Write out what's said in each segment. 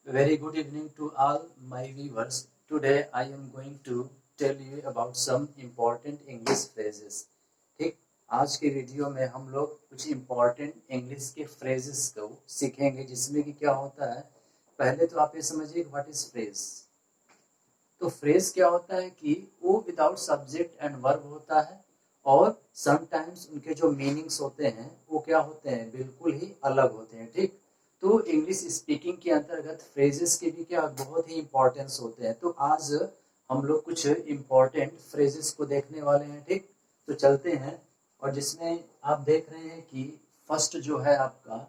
Very good evening to all my viewers. Today I am going to tell you about some important English phrases. ठीक, आज के video में हम लोग कुछ important इंग्लिश के phrases को सीखेंगे, जिसमें कि क्या होता है। पहले तो आप ये समझिए व्हाट इज फ्रेज। तो फ्रेज क्या होता है कि वो विदाउट सब्जेक्ट एंड वर्ब होता है, और समटाइम्स उनके जो मीनिंग्स होते हैं वो क्या होते हैं, बिल्कुल ही अलग होते हैं। ठीक, तो इंग्लिश स्पीकिंग के अंतर्गत फ्रेजेस के भी क्या बहुत ही इंपॉर्टेंस होते हैं। तो आज हम लोग कुछ इंपॉर्टेंट फ्रेजेस को देखने वाले हैं। ठीक, तो चलते हैं। और जिसमें आप देख रहे हैं कि फर्स्ट जो है आपका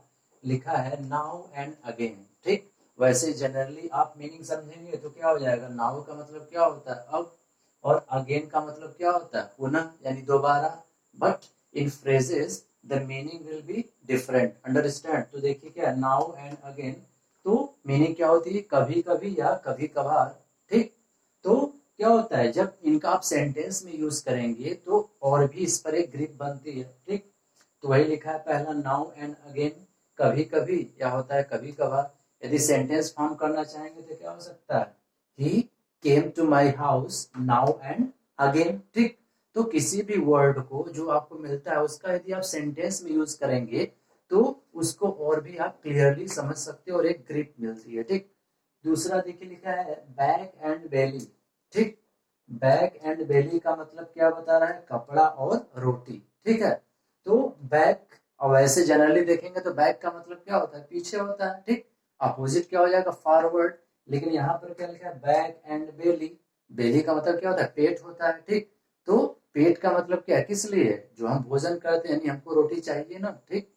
लिखा है नाउ एंड अगेन। ठीक, वैसे जनरली आप मीनिंग समझेंगे तो क्या हो जाएगा, नाउ का मतलब क्या होता है अब, और अगेन का मतलब क्या होता है पुनः, यानी दोबारा। But in phrases the meaning will be different, understand. तो देखिए क्या नाउ एंड अगेन, तो मीनिंग क्या होती है, कभी कभी या कभी कभार। ठीक, तो क्या होता है जब इनका आप सेंटेंस में यूज करेंगे तो और भी इस पर एक ग्रिप बनती है। ठीक, तो वही लिखा है पहला नाउ एंड अगेन, कभी कभी या होता है कभी कभार। यदि सेंटेंस फॉर्म करना चाहेंगे तो क्या हो सकता है, he came to my house now and again. ठीक, तो किसी भी वर्ड को जो आपको मिलता है उसका यदि आप सेंटेंस में यूज करेंगे तो उसको और भी आप क्लियरली समझ सकते हो और एक ग्रिप मिलती है। ठीक, दूसरा देखिए लिखा है बैक एंड बेली। ठीक, बैक एंड बेली का मतलब क्या बता रहा है, कपड़ा और रोटी। ठीक है, तो बैक, और वैसे जनरली देखेंगे तो बैक का मतलब क्या होता है, पीछे होता है। ठीक, अपोजिट क्या हो जाएगा, फॉरवर्ड। लेकिन यहाँ पर क्या लिखा है, बैक एंड बेली। बेली का मतलब क्या होता है, पेट होता है। ठीक, तो पेट का मतलब क्या है, किस लिए, जो हम भोजन करते हैं, यानी हमको रोटी चाहिए ना। ठीक,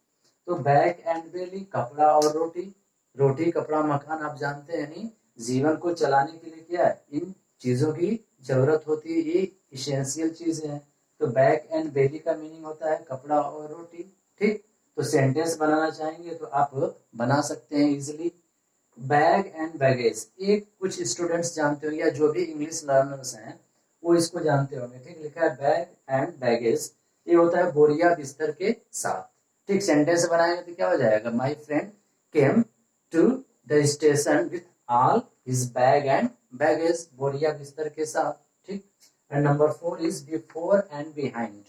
तो बैक एंड बेली, कपड़ा और रोटी। रोटी कपड़ा मकान आप जानते हैं, यानी जीवन को चलाने के लिए क्या है, इन चीजों की जरूरत होती है, ये इसेंशियल चीजें हैं। तो बैक एंड बेली का मीनिंग होता है कपड़ा और रोटी। ठीक, तो सेंटेंस बनाना चाहेंगे तो आप बना सकते हैं इजिली। बैग एंड बैगेज, ये कुछ स्टूडेंट्स जानते हो या जो भी इंग्लिश लर्नर्स हैं वो इसको जानते होंगे। ठीक, लिखा है बैग एंड बैगेज, ये होता है बोरिया बिस्तर के साथ। ठीक, सेंटेंस बनाएंगे तो क्या हो जाएगा, my friend came to the station with all his bag and baggage, बोरिया बिस्तर के साथ। ठीक, and number 4 is before and behind.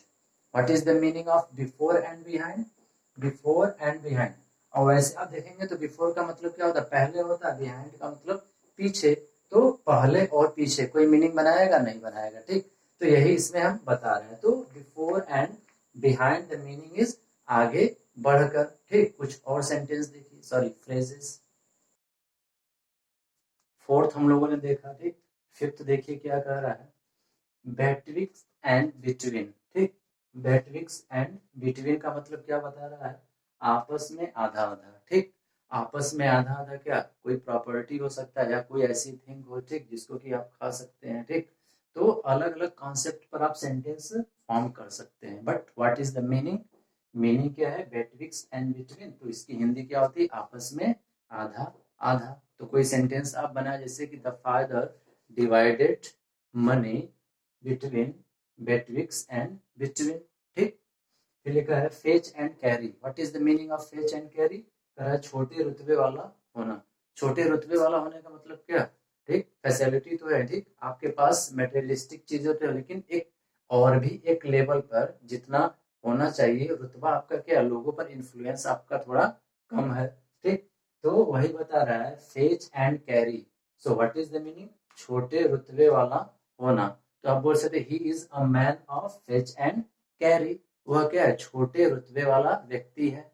What is the meaning of before and behind, before and behind. और वैसे आप देखेंगे तो बिफोर का मतलब क्या होता है, पहले होता है, बिहाइंड का मतलब पीछे। तो पहले और पीछे कोई मीनिंग बनाएगा, नहीं बनाएगा। ठीक, तो यही इसमें हम बता रहे हैं। तो before and behind the meaning is आगे बढ़कर। ठीक, कुछ और सेंटेंस देखिए, सॉरी फ्रेजेस। फोर्थ हम लोगों ने देखा। ठीक, फिफ्थ देखिए क्या कह रहा है, बेट्रिक्स एंड बिटवीन। ठीक, बेट्रिक्स एंड बिटवीन का मतलब क्या बता रहा है, आपस में आधा आधा। ठीक, आपस में आधा आधा क्या, कोई प्रॉपर्टी हो सकता है या कोई ऐसी थिंग हो, ठीक, जिसको कि आप खा सकते हैं। ठीक, तो अलग अलग कॉन्सेप्ट पर आप सेंटेंस फॉर्म कर सकते हैं। But what is the meaning, meaning क्या है, बेट्रिक्स एंड बिटवीन, तो इसकी हिंदी क्या होती है, आपस में आधा आधा। तो कोई सेंटेंस आप बनाए जैसे कि the father divided money between Beatrix and between. ठीक, फिर लिखा है fetch and carry. What is the meaning of fetch and carry, कह रहा है छोटे रुतबे वाला होना। छोटे रुतबे वाला होने का मतलब क्या, ठीक, फैसिलिटी तो है, ठीक, आपके पास मेटेरियलिस्टिक चीजें तो है, लेकिन एक और भी एक लेवल पर जितना होना चाहिए रुतबा आपका, क्या लोगों पर इन्फ्लुएंस आपका थोड़ा कम है। ठीक, तो वही बता रहा है fetch and carry. So what is the meaning, छोटे रुतबे वाला होना। तो आप बोल सकते he is a man of fetch and carry, वह क्या है, छोटे रुतबे वाला व्यक्ति है।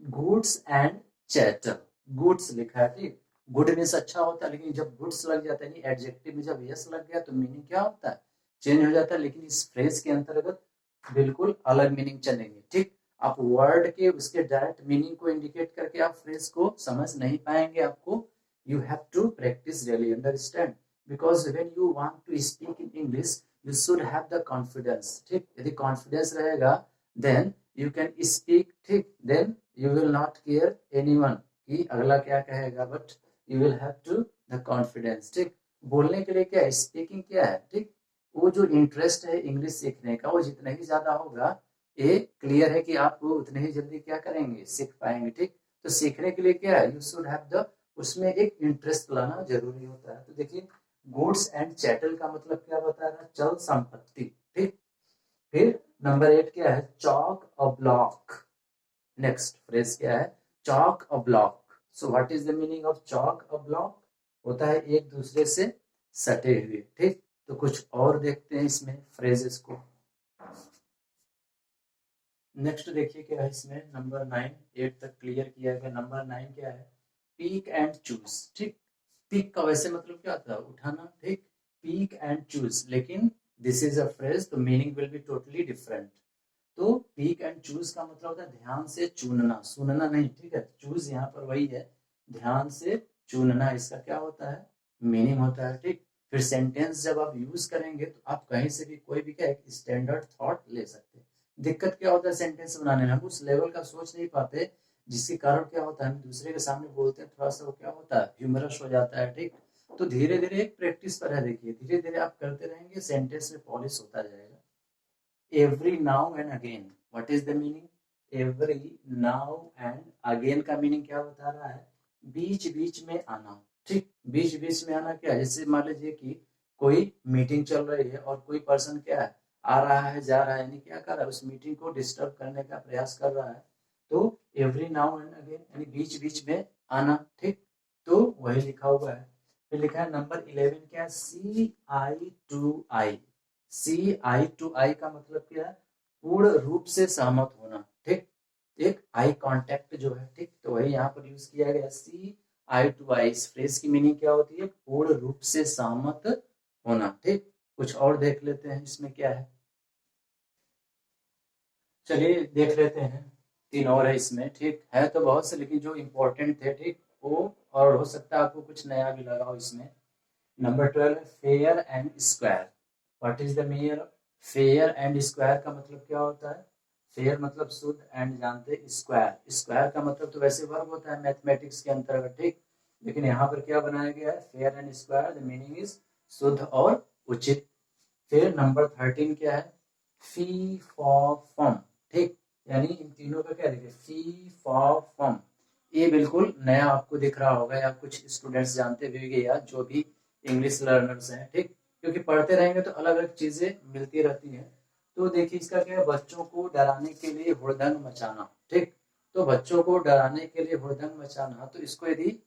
गुड्स एंड चैटल, गुड्स लिखा है। ठीक, गुड मीन्स अच्छा होता है, लेकिन जब गुड्स लग जाता है, एडजेक्टिव में जब यस लग गया तो मीनिंग क्या होता है, चेंज हो जाता है। लेकिन इस फ्रेज के अंतर्गत बिल्कुल अलग मीनिंग चलेंगे। ठीक, आप वर्ड के उसके डायरेक्ट मीनिंग को इंडिकेट करके आप फ्रेज को समझ नहीं पाएंगे। आपको you have to practice really, understand, because when you want to speak in English you should have the confidence. ठीक, यदि कॉन्फिडेंस रहेगा देन यू कैन स्पीक। ठीक, then you will not care anyone कि अगला क्या कहेगा, but you will have to the confidence। ठीक, बोलने के लिए क्या है, स्पीकिंग क्या है, ठीक, वो जो इंटरेस्ट है इंग्लिश सीखने का वो जितना ही ज्यादा होगा, ये क्लियर है कि आप उतने ही जल्दी क्या करेंगे, सीख पाएंगे। ठीक, तो सीखने के लिए क्या है, यू शुड हैव द उसमें एक इंटरेस्ट लाना जरूरी होता है। तो देखिए गुड्स एंड चैटल का मतलब क्या बता रहा है, चल संपत्ति, ठीक। फिर नंबर 8 क्या है, chalk a block. Next phrase क्या है, chalk a block. So what is the meaning of chalk a block, होता है एक दूसरे से सटे हुए, ठीक। तो कुछ और देखते हैं इसमें फ्रेजेस को। नेक्स्ट देखिए क्या है इसमें, नंबर 9, 8 तक क्लियर किया गया। नंबर 9 क्या है, पीक एंड चूज, ठीक। पीक का वैसे मतलब क्या होता है, उठाना, ठीक। पीक एंड चूज, लेकिन दिस इज अ फ्रेज, तो meaning will be totally different. तो पीक एंड चूज का मतलब होता है ध्यान से चुनना, सुनना नहीं, ठीक है। चूज यहाँ पर वही है, ध्यान से चुनना, इसका क्या होता है, मीनिंग होता है, ठीक। फिर सेंटेंस जब आप यूज करेंगे तो आप कहीं से भी कोई भी क्या एक स्टैंडर्ड थॉट ले सकते हैं। दिक्कत क्या होता है सेंटेंस बनाने में, हम उस लेवल का सोच नहीं पाते, जिसके कारण क्या होता है हम दूसरे के सामने बोलते हैं थोड़ा सा वो क्या होता है ह्यूमरस हो जाता है, ठीक। तो धीरे धीरे एक प्रैक्टिस पर है, देखिए धीरे धीरे आप करते रहेंगे सेंटेंस में पॉलिश होता जाएगा। Every now and again, what is the meaning, every now and again का मीनिंग क्या बता रहा है, बीच बीच में आना, ठीक। बीच बीच में आना क्या है, जैसे मान लीजिए कि कोई मीटिंग चल रही है और कोई पर्सन क्या है आ रहा है जा रहा है, यानी क्या कर रहा है उस मीटिंग को डिस्टर्ब करने का प्रयास कर रहा है। तो एवरी नाउ एंड अगेन यानी बीच बीच में आना, ठीक। तो वही लिखा हुआ है। फिर लिखा है नंबर 11 क्या है, सी आई to I. C I to आई का मतलब क्या है, पूर्ण रूप से सहमत होना, ठीक। एक आई कांटेक्ट जो है, ठीक। तो वही यहाँ पर यूज किया गया, सी आई टू आई। इस फ्रेज की मीनिंग क्या होती है, पूर्ण रूप से सहमत होना, ठीक। कुछ और देख लेते हैं इसमें क्या है, चलिए देख लेते हैं। 3 और है इसमें, ठीक है तो बहुत से, लेकिन जो इम्पोर्टेंट थे, ठीक वो, और हो सकता है आपको कुछ नया भी लगा हो इसमें। नंबर 12 है fair and square. What is the meaning of fair and square का मतलब क्या होता है, फेयर मतलब शुद्ध, एंड जानते स्क्वायर, स्क्वायर का मतलब तो वैसे वर्ब होता है मैथमेटिक्स के अंतर्गत, ठीक। लेकिन यहाँ पर क्या बनाया गया है, fair and square, the meaning is शुद्ध और उचित। फिर नंबर 13 क्या है, फी फॉर फम, ठीक। यानी इन तीनों का क्या देखिए, फी फॉर फम, ये बिल्कुल नया आपको दिख रहा होगा, या कुछ स्टूडेंट्स जानते भी होंगे, या जो भी इंग्लिश लर्नर्स हैं, ठीक। क्योंकि पढ़ते रहेंगे तो अलग अलग चीजें मिलती रहती हैं। तो देखिए इसका क्या है, बच्चों को डराने के लिए हुड़दंग मचाना, ठीक। तो बच्चों को डराने के लिए हुड़दंग मचाना, तो इसको यदि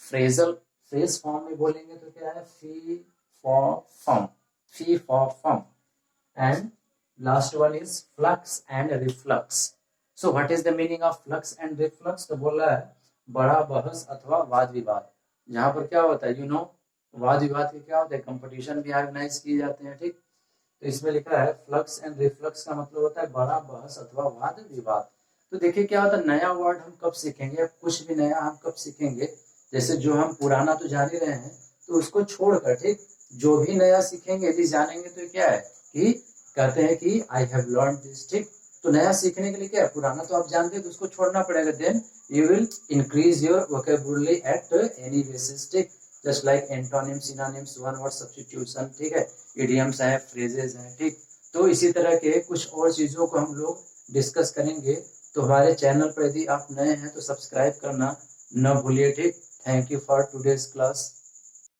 फ्रेजल फ्रेज फॉर्म में बोलेंगे तो क्या है, fee for fum, fee for fum. And last one is flux and reflux. So what is the meaning of flux and reflux, तो बोल रहा है बड़ा बहस अथवा वाद विवाद। जहां पर क्या होता है, वाद विवाद के क्या होते हैं, कंपटीशन भी ऑर्गेनाइज किए जाते हैं, ठीक। तो इसमें लिखा है फ्लक्स एंड रिफ्लक्स का मतलब होता है बड़ा बहस अथवा वाद विवाद। तो देखिए क्या होता है, नया वर्ड हम कब सीखेंगे, कुछ भी नया हम कब सीखेंगे, जैसे जो हम पुराना तो जान ही रहे हैं, तो उसको छोड़कर, ठीक, जो भी नया सीखेंगे यदि जानेंगे तो क्या है कि कहते हैं कि आई हैव लर्न दिस, ठीक। तो नया सीखने के लिए क्या है, पुराना तो आप जानते हैं तो उसको छोड़ना पड़ेगा, then you will increase your vocabulary at any basis, ठीक। Just like antonym, synonyms, one word substitution, ठीक है, इडियम्स हैं, फ्रेजेस हैं, ठीक। तो इसी तरह के कुछ और चीजों को हम लोग डिस्कस करेंगे। तो हमारे चैनल पर यदि आप नए हैं तो सब्सक्राइब करना न भूलिए, ठीक। Thank you for today's class.